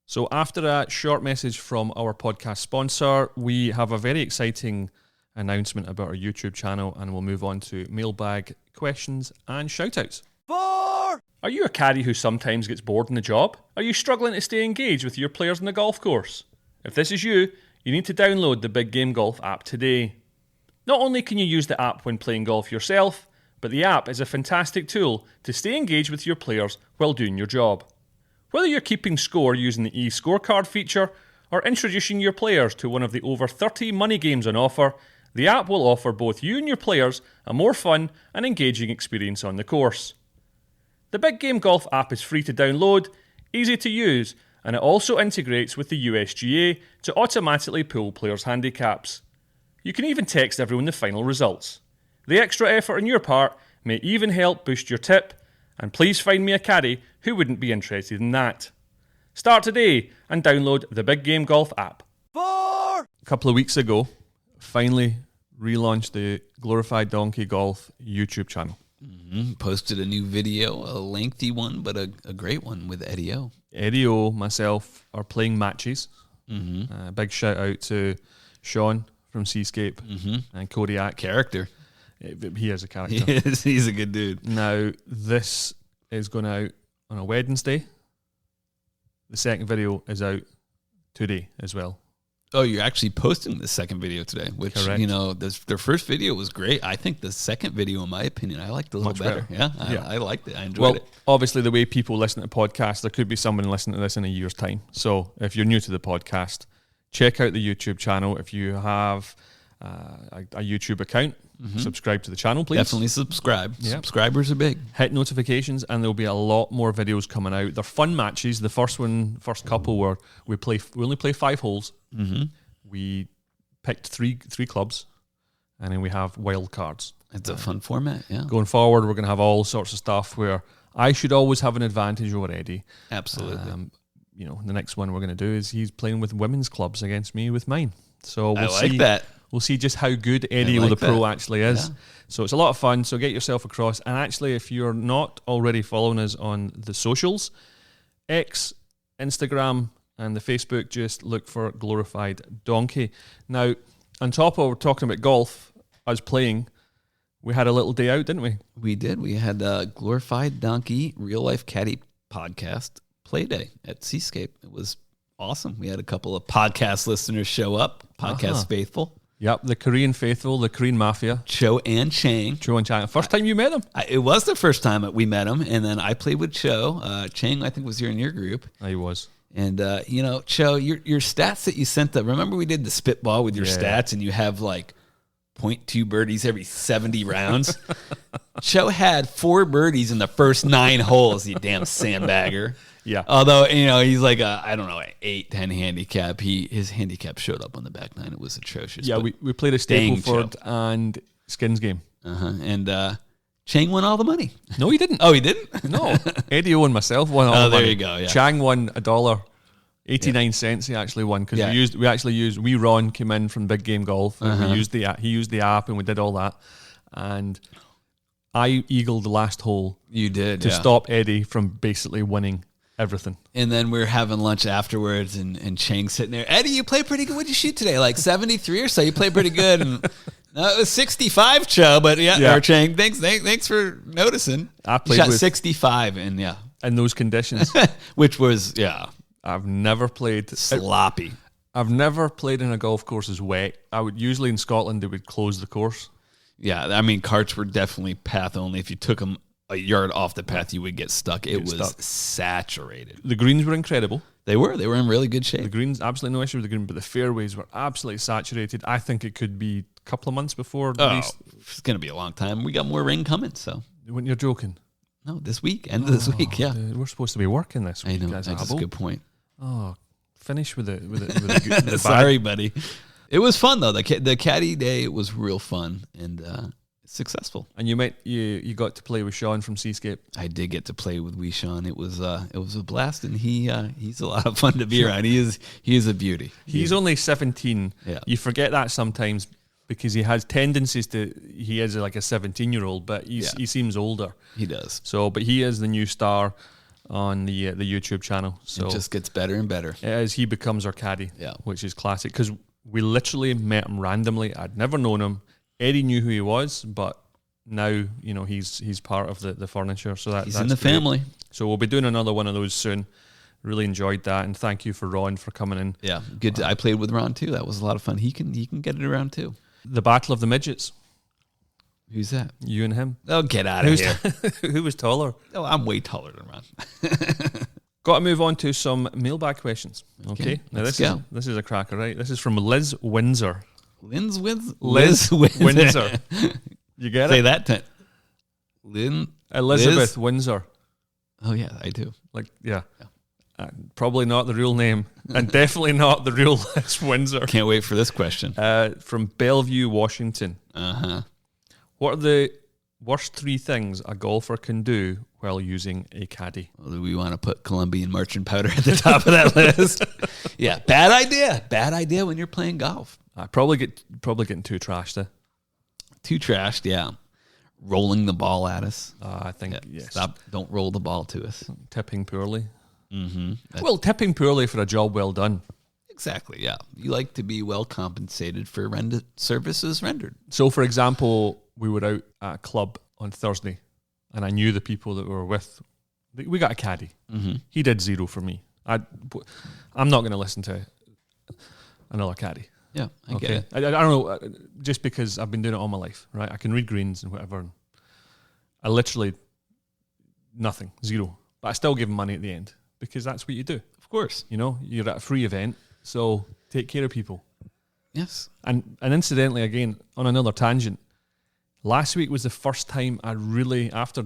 [SPEAKER 1] So after a short message from our podcast sponsor, we have a very exciting announcement about our YouTube channel, and we'll move on to mailbag questions and shoutouts. 4! Are you a caddy who sometimes gets bored in the job? Are you struggling to stay engaged with your players on the golf course? If this is you need to download the Big Game Golf app today. Not only can you use the app when playing golf yourself, but the app is a fantastic tool to stay engaged with your players while doing your job. Whether you're keeping score using the e-scorecard feature or introducing your players to one of the over 30 money games on offer, the app will offer both you and your players a more fun and engaging experience on the course. The Big Game Golf app is free to download, easy to use, and it also integrates with the USGA to automatically pull players' handicaps. You can even text everyone the final results. The extra effort on your part may even help boost your tip, and please find me a caddy who wouldn't be interested in that. Start today and download the Big Game Golf app. 4! A couple of weeks ago, finally relaunched the Glorified Donkey Golf YouTube channel.
[SPEAKER 2] Posted a new video, a lengthy one, but a great one with Eddie O.
[SPEAKER 1] Eddie O, myself, are playing matches. Big shout out to Sean from Seascape and Kodiak.
[SPEAKER 2] Character.
[SPEAKER 1] He is a character.
[SPEAKER 2] He's a good dude.
[SPEAKER 1] Now, this is going out on a Wednesday. the second video is out today as well.
[SPEAKER 2] Oh, you're actually posting the second video today, which,
[SPEAKER 1] Correct.
[SPEAKER 2] you know, their first video was great. I think the second video, in my opinion, I liked it a little better. Yeah, I liked it. I enjoyed it.
[SPEAKER 1] Obviously, the way people listen to podcasts, there could be someone listening to this in a year's time. So if you're new to the podcast, check out the YouTube channel. If you have a YouTube account, subscribe to the channel, please.
[SPEAKER 2] Definitely subscribe. Yep. Subscribers are big.
[SPEAKER 1] Hit notifications, and there'll be a lot more videos coming out. They're fun matches. The first couple were we only play 5 holes.
[SPEAKER 2] Mm-hmm.
[SPEAKER 1] We picked three clubs, and then we have wild cards.
[SPEAKER 2] It's a fun format, yeah.
[SPEAKER 1] Going forward, we're going to have all sorts of stuff where I should always have an advantage over Eddie.
[SPEAKER 2] Absolutely.
[SPEAKER 1] The next one we're going to do is he's playing with women's clubs against me with mine. So we'll see
[SPEAKER 2] that.
[SPEAKER 1] We'll see just how good Eddie with the pro actually is. Yeah. So it's a lot of fun. So get yourself across. And actually, if you're not already following us on the socials, X, Instagram, and the Facebook, just look for Glorified Donkey. Now, on top of talking about golf, us playing, we had a little day out, didn't we?
[SPEAKER 2] We did. We had a Glorified Donkey Real Life Caddy podcast play day at Seascape. It was awesome. We had a couple of podcast listeners show up, podcast faithful.
[SPEAKER 1] Yep, the Korean faithful, the Korean mafia.
[SPEAKER 2] Cho and Chang.
[SPEAKER 1] First time you met them?
[SPEAKER 2] It was the first time that we met him, and then I played with Cho. Chang, I think, was here in your group.
[SPEAKER 1] He was.
[SPEAKER 2] And, Cho, your stats that you sent up, remember we did the spitball with your stats, and you have like 0.2 birdies every 70 rounds? Cho had 4 birdies in the first 9 holes, you damn sandbagger.
[SPEAKER 1] Yeah.
[SPEAKER 2] Although, he's like an 8, 10 handicap. His handicap showed up on the back 9. It was atrocious.
[SPEAKER 1] Yeah, we played a Stapleford and Skins game.
[SPEAKER 2] And Chang won all the money.
[SPEAKER 1] No, he didn't.
[SPEAKER 2] Oh, he didn't?
[SPEAKER 1] No. Eddie and myself won all the money.
[SPEAKER 2] Oh, there you go. Yeah.
[SPEAKER 1] Chang won $1.89 he actually won because Ron came in from Big Game Golf and he used the app and we did all that. And I eagled the last hole.
[SPEAKER 2] You did.
[SPEAKER 1] To stop Eddie from basically winning everything.
[SPEAKER 2] And then we were having lunch afterwards and Chang sitting there. Eddie, you played pretty good. What'd you shoot today? Like 73 or so? You played pretty good. And no, it was 65, Cho, but or Chang, thanks for noticing.
[SPEAKER 1] I played
[SPEAKER 2] shot 65 and
[SPEAKER 1] in those conditions.
[SPEAKER 2] Which was,
[SPEAKER 1] I've never played
[SPEAKER 2] sloppy.
[SPEAKER 1] I've never played in a golf course as wet. I would usually in Scotland they would close the course.
[SPEAKER 2] Yeah, I mean carts were definitely path only. If you took them a yard off the path, you would get stuck. It was saturated.
[SPEAKER 1] The greens were incredible.
[SPEAKER 2] They were in really good shape.
[SPEAKER 1] The greens, absolutely no issue with the green, but the fairways were absolutely saturated. I think it could be a couple of months before.
[SPEAKER 2] It's going to be a long time. We got more rain coming, so.
[SPEAKER 1] When you're joking.
[SPEAKER 2] No, this week, end of this week, yeah.
[SPEAKER 1] Dude, we're supposed to be working this week.
[SPEAKER 2] I know, that's a good point.
[SPEAKER 1] Oh, finish with the
[SPEAKER 2] Sorry, buddy. It was fun though. The caddy day was real fun and successfsul.
[SPEAKER 1] And you got to play with Sean from Seascape.
[SPEAKER 2] I did get to play with wee Sean. It was a blast, and he's a lot of fun to be around. He is a beauty.
[SPEAKER 1] He's only 17. Yeah. You forget that sometimes because he has tendencies he is like a 17-year-old, but he seems older.
[SPEAKER 2] He does.
[SPEAKER 1] So, but he is the new star on the YouTube channel. So
[SPEAKER 2] it just gets better and better
[SPEAKER 1] as he becomes our caddy. Yeah, which is classic because we literally met him randomly. I'd never known him. Eddie knew who he was, but now he's part of the furniture. So that's
[SPEAKER 2] in the family.
[SPEAKER 1] So we'll be doing another one of those soon. Really enjoyed that, and thank you for Ron for coming in.
[SPEAKER 2] Yeah, good. I played with Ron too. That was a lot of fun. He can get it around too.
[SPEAKER 1] The Battle of the Midgets.
[SPEAKER 2] Who's that?
[SPEAKER 1] You and him.
[SPEAKER 2] Oh, get out of here.
[SPEAKER 1] Who was taller?
[SPEAKER 2] Oh, I'm way taller than Ron.
[SPEAKER 1] Got to move on to some mailbag questions. Okay. Now this is a cracker, right? This is from Liz Windsor.
[SPEAKER 2] Liz Windsor.
[SPEAKER 1] You get it?
[SPEAKER 2] Say that.
[SPEAKER 1] Elizabeth Windsor.
[SPEAKER 2] Oh yeah, I do.
[SPEAKER 1] Probably not the real name, and definitely not the real Liz Windsor.
[SPEAKER 2] Can't wait for this question.
[SPEAKER 1] From Bellevue, Washington. What are the worst 3 things a golfer can do while using a caddy?
[SPEAKER 2] Well, do we want to put Colombian merchant powder at the top of that list? Yeah, bad idea. Bad idea when you're playing golf.
[SPEAKER 1] Probably getting too trashed.
[SPEAKER 2] Too trashed, yeah. Rolling the ball at us.
[SPEAKER 1] I think yes.
[SPEAKER 2] Stop! Don't roll the ball to us.
[SPEAKER 1] Tipping poorly. Well, tipping poorly for a job well done.
[SPEAKER 2] Exactly, yeah. You like to be well compensated for services rendered.
[SPEAKER 1] So, for example, we were out at a club on Thursday, and I knew the people that we were with. We got a caddy. He did 0 for me. I'm not going to listen to another caddy.
[SPEAKER 2] Yeah, I get it.
[SPEAKER 1] I don't know, just because I've been doing it all my life, right? I can read greens and whatever. And I literally nothing, zero. But I still give them money at the end because that's what you do.
[SPEAKER 2] Of course.
[SPEAKER 1] You know, you're at a free event, so take care of people.
[SPEAKER 2] Yes.
[SPEAKER 1] And incidentally, again, on another tangent, last week was the first time I really, after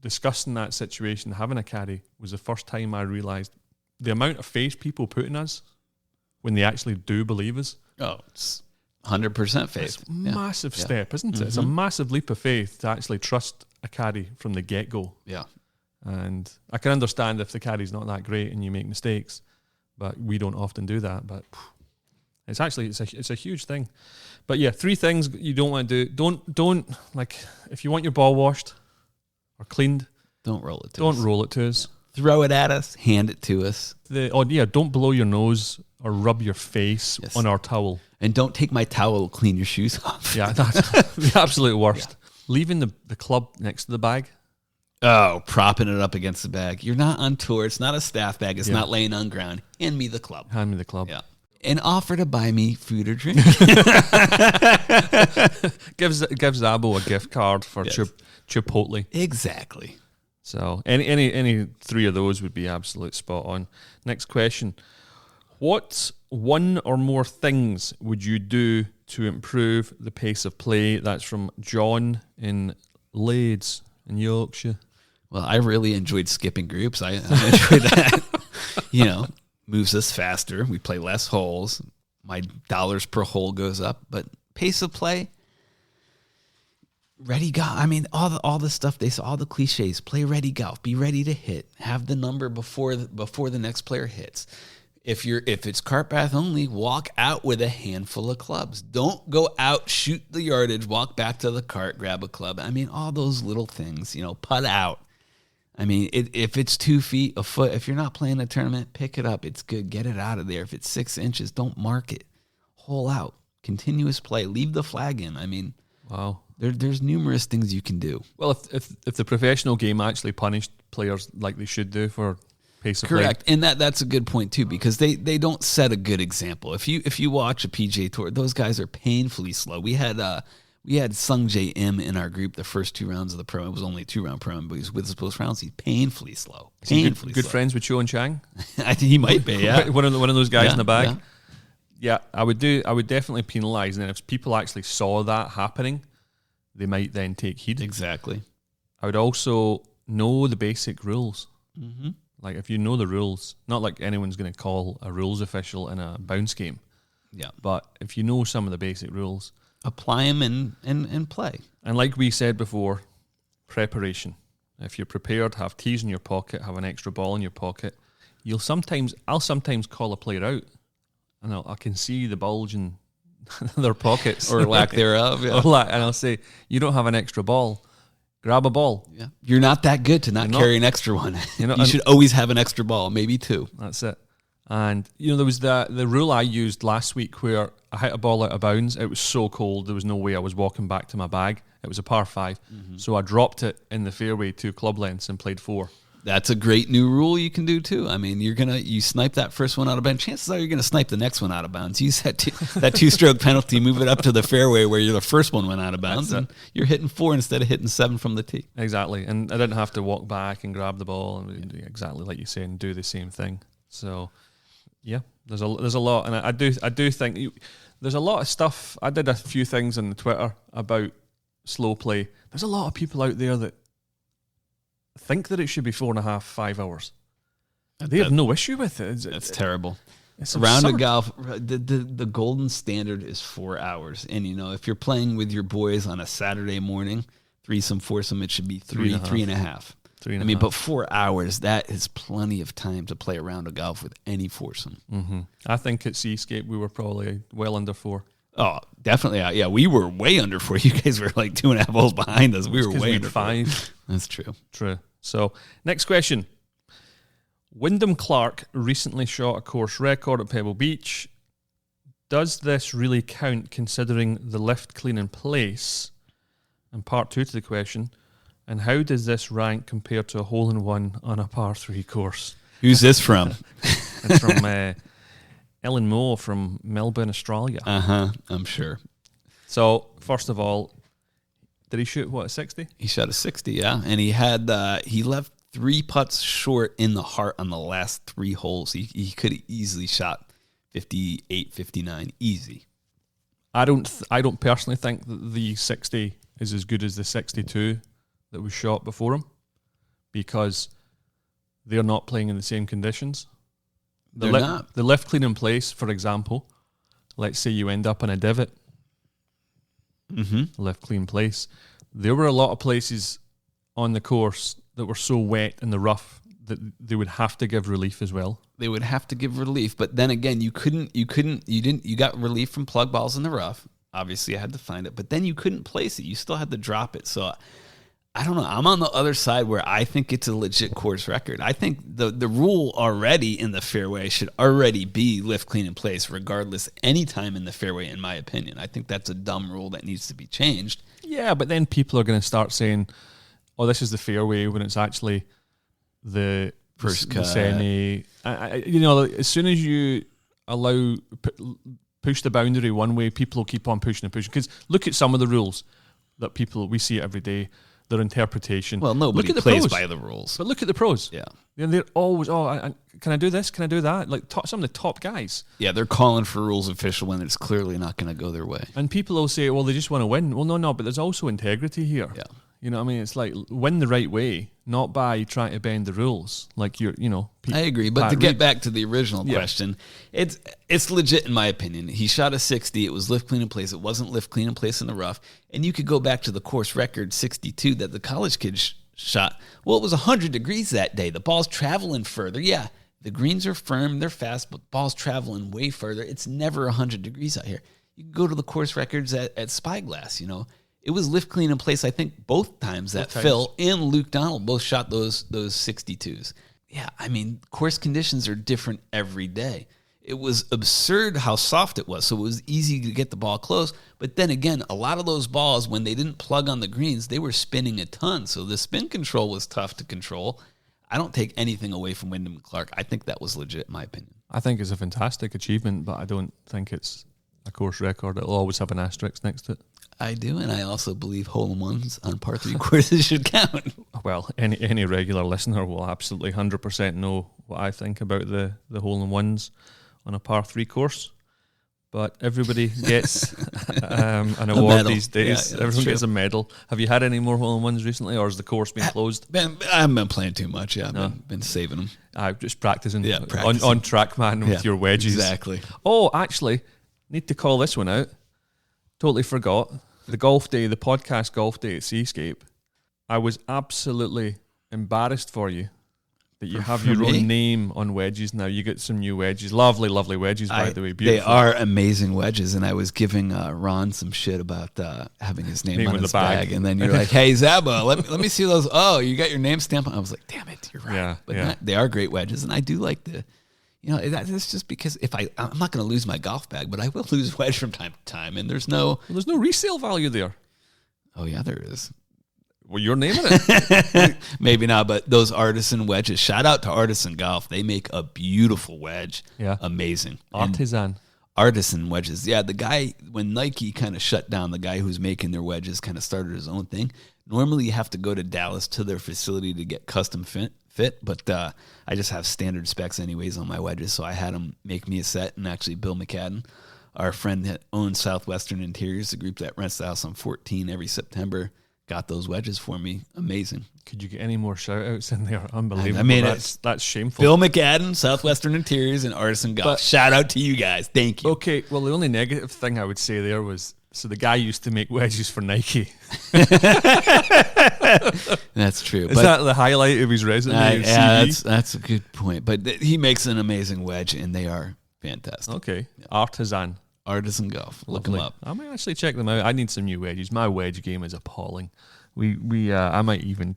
[SPEAKER 1] discussing that situation, having a caddy, was the first time I realised the amount of faith people put in us when they actually do believe us.
[SPEAKER 2] Oh, it's 100% faith.
[SPEAKER 1] It's a massive step, isn't it? It's a massive leap of faith to actually trust a caddy from the get-go.
[SPEAKER 2] Yeah.
[SPEAKER 1] And I can understand if the caddy's not that great and you make mistakes, but we don't often do that. But it's actually, it's a huge thing. But yeah, 3 things you don't want to do. Don't like, if you want your ball washed or cleaned,
[SPEAKER 2] don't roll it to
[SPEAKER 1] us.
[SPEAKER 2] Don't
[SPEAKER 1] roll it to us.
[SPEAKER 2] Throw it at us, hand it to us.
[SPEAKER 1] Don't blow your nose or rub your face on our towel.
[SPEAKER 2] And don't take my towel, clean your shoes off.
[SPEAKER 1] Yeah, that's the absolute worst. Yeah. Leaving the club next to the bag.
[SPEAKER 2] Oh, propping it up against the bag. You're not on tour. It's not a staff bag. It's not laying on ground. Hand me the club.
[SPEAKER 1] Hand me the club.
[SPEAKER 2] Yeah. And offer to buy me food or drink.
[SPEAKER 1] Give Zabbo a gift card for Chipotle.
[SPEAKER 2] Exactly.
[SPEAKER 1] So any 3 of those would be absolute spot on. Next question. What 1 or more things would you do to improve the pace of play? That's from John in Leeds in Yorkshire.
[SPEAKER 2] Well, I really enjoyed skipping groups. I enjoyed that. Moves us faster. We play less holes. My dollars per hole goes up. But pace of play, ready golf. I mean, all the stuff they say, all the cliches. Play ready golf. Be ready to hit. Have the number before the next player hits. If it's cart path only, walk out with a handful of clubs. Don't go out, shoot the yardage, walk back to the cart, grab a club. I mean, all those little things. Putt out. I mean, if it's 2 feet, a foot, if you're not playing a tournament, pick it up. It's good. Get it out of there. If it's 6 inches, don't mark it. Hole out. Continuous play. Leave the flag in. I mean,
[SPEAKER 1] wow.
[SPEAKER 2] There's numerous things you can do.
[SPEAKER 1] Well, if the professional game actually punished players like they should do for pace of play.
[SPEAKER 2] Correct. And that's a good point too, because they don't set a good example. If you watch a PGA Tour, those guys are painfully slow. We had Sung J M in our group the first 2 rounds of the pro. It was only a 2-round pro, but he was with us both rounds. He's painfully slow.
[SPEAKER 1] Good friends with Cho and Chang?
[SPEAKER 2] I think he might be, yeah.
[SPEAKER 1] one of those guys in the bag. Yeah, I would definitely penalise, and then if people actually saw that happening, they might then take heed.
[SPEAKER 2] Exactly.
[SPEAKER 1] I would also know the basic rules.
[SPEAKER 2] Mm-hmm.
[SPEAKER 1] Like, if you know the rules, not like anyone's going to call a rules official in a bounce game.
[SPEAKER 2] Yeah.
[SPEAKER 1] But if you know some of the basic rules,
[SPEAKER 2] apply them and play.
[SPEAKER 1] And like we said before, preparation. If you're prepared, have tees in your pocket, have an extra ball in your pocket. I'll sometimes call a player out, and I can see the bulge in their pockets
[SPEAKER 2] or lack thereof. Yeah.
[SPEAKER 1] And I'll say, "You don't have an extra ball. Grab a ball."
[SPEAKER 2] Yeah, you're not that good to not carry an extra one. You should always have an extra ball, maybe 2.
[SPEAKER 1] That's it. And there was the rule I used last week where I hit a ball out of bounds. It was so cold, there was no way I was walking back to my bag. It was a par 5, so I dropped it in the fairway 2 club lengths and played 4.
[SPEAKER 2] That's a great new rule you can do too. I mean, you snipe that first one out of bounds. Chances are you're gonna snipe the next one out of bounds. Use that 2-stroke penalty, move it up to the fairway where the first one went out of bounds, and you're hitting 4 instead of hitting 7 from the tee.
[SPEAKER 1] Exactly, and I didn't have to walk back and grab the ball and exactly like you say and do the same thing. So, yeah, there's a lot, and I do think there's a lot of stuff. I did a few things on the Twitter about slow play. There's a lot of people out there that think that it should be 4.5, 5 hours. They have no issue with it.
[SPEAKER 2] That's terrible.
[SPEAKER 1] It's
[SPEAKER 2] a round of golf, the golden standard is 4 hours. And, if you're playing with your boys on a Saturday morning, threesome, foursome, it should be 3.5. I mean, but 4 hours, that is plenty of time to play a round of golf with any foursome.
[SPEAKER 1] Mm-hmm. I think at Seascape, we were probably well under 4.
[SPEAKER 2] Oh, definitely. Yeah, we were way under 4. You guys were like 2.5 holes behind us. We were way under
[SPEAKER 1] 5.
[SPEAKER 2] That's true.
[SPEAKER 1] True. So, next question. Wyndham Clark recently shot a course record at Pebble Beach. Does this really count considering the lift clean in place? And part 2 to the question, and how does this rank compared to a hole-in-one on a par 3 course?
[SPEAKER 2] Who's this from?
[SPEAKER 1] It's from Ellen Moore from Melbourne, Australia.
[SPEAKER 2] I'm sure.
[SPEAKER 1] So, first of all, did he shoot, a 60?
[SPEAKER 2] He shot a 60, yeah. And he had he left 3 putts short in the heart on the last 3 holes. He could have easily shot 58, 59, easy.
[SPEAKER 1] I don't personally think that the 60 is as good as the 62 that was shot before him, because they're not playing in the same conditions.
[SPEAKER 2] They're not.
[SPEAKER 1] The left clean in place, for example, let's say you end up in a divot, left clean place. There were a lot of places on the course that were so wet in the rough that they would have to give relief as well.
[SPEAKER 2] They would have to give relief, but then again, you got relief from plug balls in the rough. Obviously, I had to find it, but then you couldn't place it. You still had to drop it. So I don't know. I'm on the other side where I think it's a legit course record. I think the rule already in the fairway should already be lift clean in place, regardless any time in the fairway, in my opinion. I think that's a dumb rule that needs to be changed.
[SPEAKER 1] Yeah, but then people are going to start saying, oh, this is the fairway, when it's actually the
[SPEAKER 2] first
[SPEAKER 1] the
[SPEAKER 2] cut.
[SPEAKER 1] semi. As soon as you allow push the boundary one way, people will keep on pushing and pushing. Because look at some of the rules that we see it every day. Their interpretation.
[SPEAKER 2] Well, nobody plays by the rules.
[SPEAKER 1] But look at the pros.
[SPEAKER 2] Yeah.
[SPEAKER 1] They're always, can I do this? Can I do that? Like some of the top guys.
[SPEAKER 2] Yeah, they're calling for rules official when it's clearly not going to go their way.
[SPEAKER 1] And people will say, well, they just want to win. Well, no, but there's also integrity here.
[SPEAKER 2] Yeah.
[SPEAKER 1] You know what I mean? It's like win the right way, not by trying to bend the rules. Like
[SPEAKER 2] I agree, but to get back to the original question, it's legit in my opinion. He shot a 60. It was lift clean in place. It wasn't lift clean in place in the rough. And you could go back to the course record 62 that the college kid shot. Well, it was 100 degrees that day. The ball's traveling further. Yeah, the greens are firm, they're fast, but the ball's traveling way further. It's never 100 degrees out here. You can go to the course records at Spyglass, It was lift clean in place, I think, both times that Phil and Luke Donald both shot those 62s. Yeah, I mean, course conditions are different every day. It was absurd how soft it was, so it was easy to get the ball close. But then again, a lot of those balls, when they didn't plug on the greens, they were spinning a ton. So the spin control was tough to control. I don't take anything away from Wyndham and Clark. I think that was legit, in my opinion.
[SPEAKER 1] I think it's a fantastic achievement, but I don't think it's a course record. It'll always have an asterisk next to it.
[SPEAKER 2] I do, and I also believe hole-in-ones on par 3 courses should count.
[SPEAKER 1] Well, any regular listener will absolutely 100% know what I think about the hole-in-ones on a par 3 course. But everybody gets an award these days. Yeah, everyone gets a medal. Have you had any more hole-in-ones recently, or has the course been closed?
[SPEAKER 2] I haven't been playing too much. Yeah, I've been saving them.
[SPEAKER 1] I've just practicing. On TrackMan with your wedges.
[SPEAKER 2] Exactly.
[SPEAKER 1] Oh, actually, need to call this one out. Totally forgot. The podcast golf day at Seascape. I was absolutely embarrassed for you that you have your own name on wedges now. You get some new wedges. Lovely, lovely wedges, by the way. Beautiful.
[SPEAKER 2] They are amazing wedges, and I was giving Ron some shit about having his name on his bag. And then you're like, hey, Zabbo, let me see those. Oh, you got your name stamp on. I was like, damn it, you're right.
[SPEAKER 1] Yeah,
[SPEAKER 2] but they are great wedges, and I do like that's just because I'm not going to lose my golf bag, but I will lose wedge from time to time, and there's no
[SPEAKER 1] resale value there.
[SPEAKER 2] Oh, yeah, there is.
[SPEAKER 1] Well, you're naming it.
[SPEAKER 2] Maybe not, but those Artisan wedges, shout out to Artisan Golf. They make a beautiful wedge.
[SPEAKER 1] Yeah.
[SPEAKER 2] Amazing.
[SPEAKER 1] Artisan
[SPEAKER 2] wedges. Yeah, the guy, when Nike kind of shut down, the guy who's making their wedges kind of started his own thing. Normally, you have to go to Dallas to their facility to get custom fit, but I just have standard specs anyways on my wedges, so I had him make me a set, and actually Bill McCadden, our friend that owns Southwestern Interiors, the group that rents the house on 14 every September, got those wedges for me. Amazing.
[SPEAKER 1] Could you get any more shout-outs in there? Unbelievable.
[SPEAKER 2] I mean,
[SPEAKER 1] that's shameful.
[SPEAKER 2] Bill McCadden, Southwestern Interiors, and Artisan Golf. Shout out to you guys. Thank you.
[SPEAKER 1] Okay, well, the only negative thing I would say there was, so the guy used to make wedges for Nike.
[SPEAKER 2] That's true.
[SPEAKER 1] Is that the highlight of his resume?
[SPEAKER 2] Yeah, that's a good point. But he makes an amazing wedge, and they are fantastic.
[SPEAKER 1] Okay. Yeah.
[SPEAKER 2] Artisan Golf. Look them up.
[SPEAKER 1] I might actually check them out. I need some new wedges. My wedge game is appalling. I might even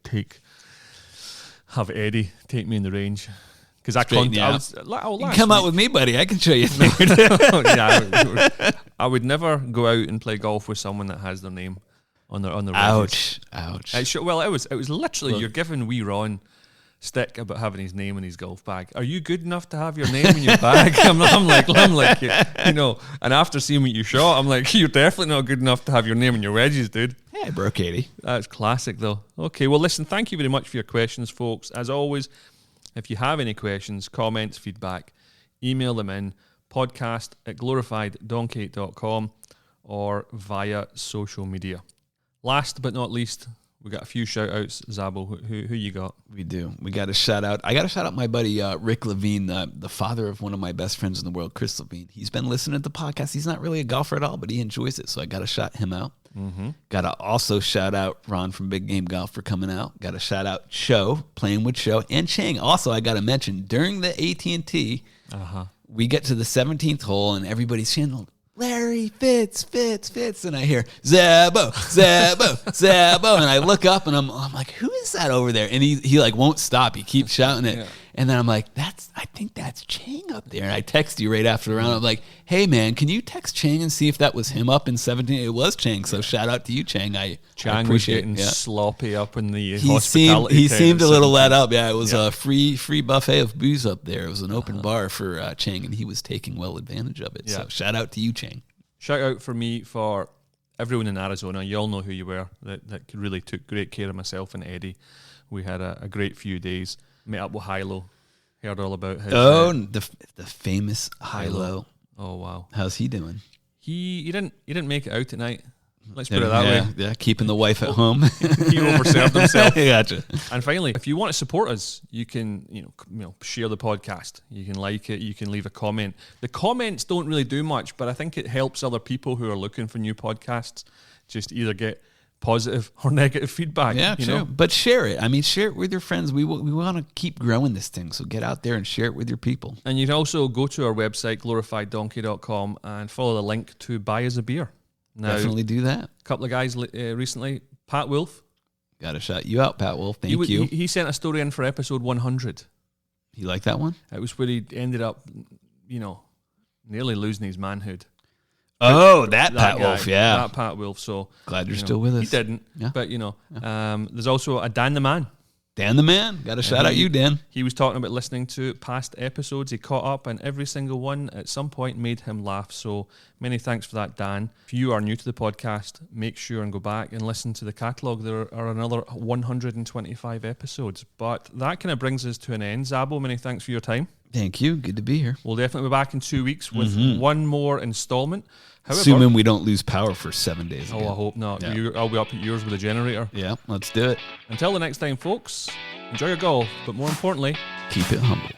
[SPEAKER 1] have Eddie take me in the range, because I
[SPEAKER 2] come out with me, buddy. I can show you.
[SPEAKER 1] I would never go out and play golf with someone that has their name on their wedges.
[SPEAKER 2] Ouch.
[SPEAKER 1] It was literally, you're giving wee Ron stick about having his name in his golf bag. Are you good enough to have your name in your bag? I'm like, you know, and after seeing what you shot, I'm like, you're definitely not good enough to have your name in your wedges, dude.
[SPEAKER 2] Hey, bro, Katie.
[SPEAKER 1] That's classic, though. Okay, well, listen, thank you very much for your questions, folks. As always, if you have any questions, comments, feedback, email them in podcast@glorifieddonkey.com or via social media. Last but not least, we got a few shout outs. Zabbo, who you got?
[SPEAKER 2] We do. We got a shout out. I got to shout out my buddy Rick Levine, the father of one of my best friends in the world, Chris Levine. He's been listening to the podcast. He's not really a golfer at all, but he enjoys it. So I got to shout him out. Got to also shout out Ron from Big Game Golf for coming out. Got to shout out Cho, playing with Cho, and Chang. Also, I got to mention, during the AT&T, we get to the 17th hole, and everybody's chanting, Larry Fitz, and I hear Zabbo, and I look up and I'm like, who is that over there? And he like won't stop. He keeps shouting it, and then I'm like, I think that's Chang up there. And I text you right after the round. I'm like, hey man, can you text Chang and see if that was him up in 17? It was Chang, so shout out to you, Chang.
[SPEAKER 1] Chang was getting sloppy up in the
[SPEAKER 2] he
[SPEAKER 1] hospitality.
[SPEAKER 2] Seemed a little let up. Yeah, it was a free buffet of booze up there. It was an open bar for Chang, and he was taking well advantage of it. So shout out to you, Chang.
[SPEAKER 1] Shout out for me for everyone in Arizona. You all know who you were. That really took great care of myself and Eddie. We had a great few days. Met up with Hilo. Heard all about his...
[SPEAKER 2] the famous Hilo.
[SPEAKER 1] Oh, wow.
[SPEAKER 2] How's he doing?
[SPEAKER 1] He didn't make it out tonight. Let's put it that way.
[SPEAKER 2] Yeah, keeping the wife at home.
[SPEAKER 1] He overserved himself.
[SPEAKER 2] Gotcha.
[SPEAKER 1] And finally, if you want to support us, you can share the podcast. You can like it. You can leave a comment. The comments don't really do much, but I think it helps other people who are looking for new podcasts just either get positive or negative feedback.
[SPEAKER 2] Yeah, true. But share it. I mean, share it with your friends. We want to keep growing this thing, so get out there and share it with your people.
[SPEAKER 1] And you can also go to our website, glorifieddonkey.com, and follow the link to buy us a beer. Now,
[SPEAKER 2] definitely do that.
[SPEAKER 1] A couple of guys recently, Pat Wolf.
[SPEAKER 2] Got to shout you out, Pat Wolf. Thank you.
[SPEAKER 1] He sent a story in for episode 100.
[SPEAKER 2] You like that one?
[SPEAKER 1] It was where he ended up, nearly losing his manhood.
[SPEAKER 2] That Pat
[SPEAKER 1] guy,
[SPEAKER 2] Wolf, yeah.
[SPEAKER 1] That Pat Wolf. So
[SPEAKER 2] glad you're still with us.
[SPEAKER 1] He didn't, but there's also a Dan the Man.
[SPEAKER 2] Dan the Man. Got to shout out you, Dan.
[SPEAKER 1] He was talking about listening to past episodes. He caught up, and every single one at some point made him laugh. So many thanks for that, Dan. If you are new to the podcast, make sure and go back and listen to the catalogue. There are another 125 episodes. But that kind of brings us to an end. Zabbo, many thanks for your time.
[SPEAKER 2] Thank you. Good to be here.
[SPEAKER 1] We'll definitely be back in 2 weeks with one more installment. However,
[SPEAKER 2] assuming we don't lose power for 7 days again.
[SPEAKER 1] I hope not. Yeah. I'll be up at yours with a generator.
[SPEAKER 2] Yeah, let's do it.
[SPEAKER 1] Until the next time, folks, enjoy your golf, but more importantly,
[SPEAKER 2] keep it humble.